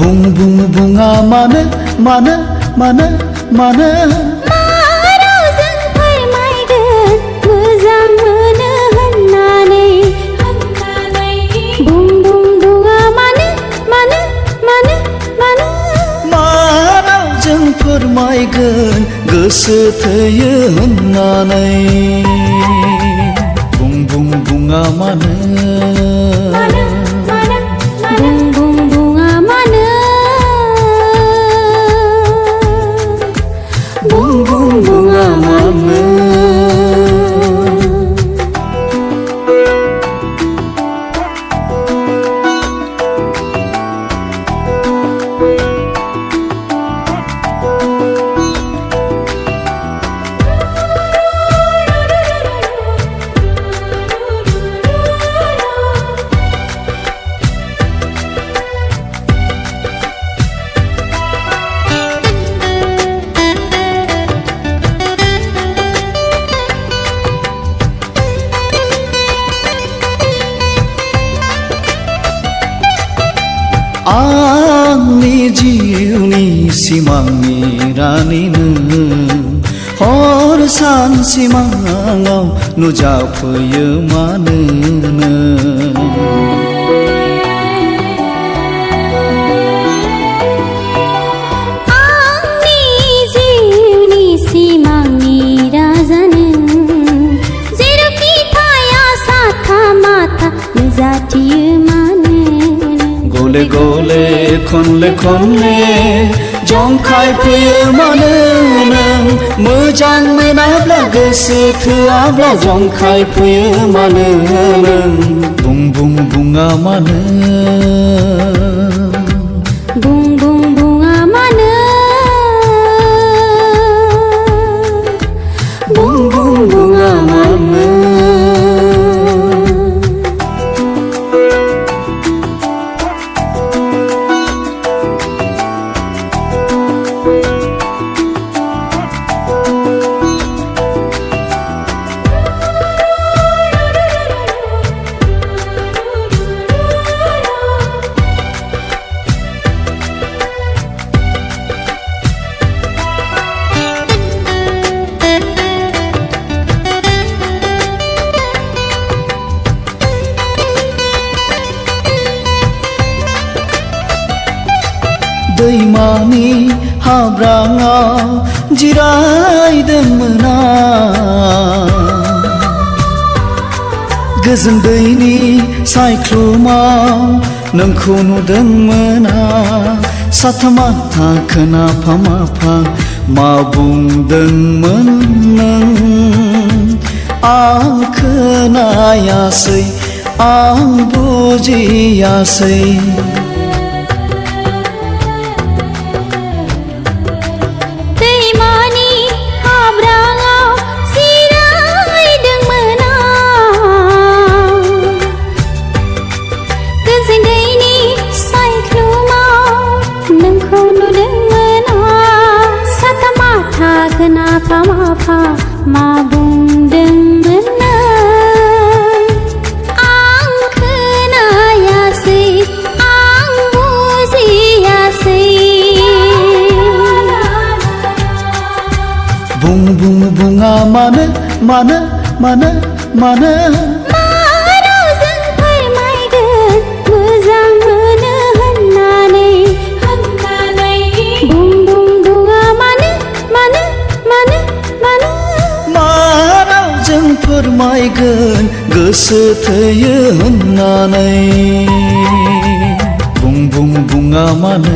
बुं बुं बुङा मानो मानो मानो मानो मा रावजों फोरमायगोन मोजां मोनो होननानै बुं बुं बुङा मानो मानो मानो मानो मा रावजों फोरमायगोन गोसो थोयो होननानै बुं बुं बुङा मानो बुं बुं बुङा मानो बुं बुं बुङा मानो आंनि जिउनि सिमांनि रानि नों हर सान सिमाङाव नुजाफैयो मानो आंनि जिउनि सिमांनि राजा नों जेरावखि थाया साथा माथा नुजाथियो मानो गले गले खनले खनले जंखायफैयो मानो नों मोजां मोनाब्ला गोसो थोआब्ला जंखायफैयो मानो नों बुं बुं बुङा मानो बुं बुं बुङा मानो बुं बुं बुङा मानो दैमानि हाब्राङाव जिरायदोंमोन आं गोजों दैनि सायख्लुमाव नोंखौ नुदोंमोन आं साथा माथा खोनाफा माफा मा बुंदोंमोन नों आं खोनायासै आं बुजियासै खोनाफा माफा मा बुंदोंमोन नों आं खोनायासै आं बुजियासै बुं बुं बुङा मानो मानो मानो मानो मा रावजों फोरमायगोन मोजां मोनो होननानै बुं बुं बुङा मानो मानो मानो मानो मा रावजों फोरमायगोन गोसो थोयो होननानै बुं बुं बुङा मानो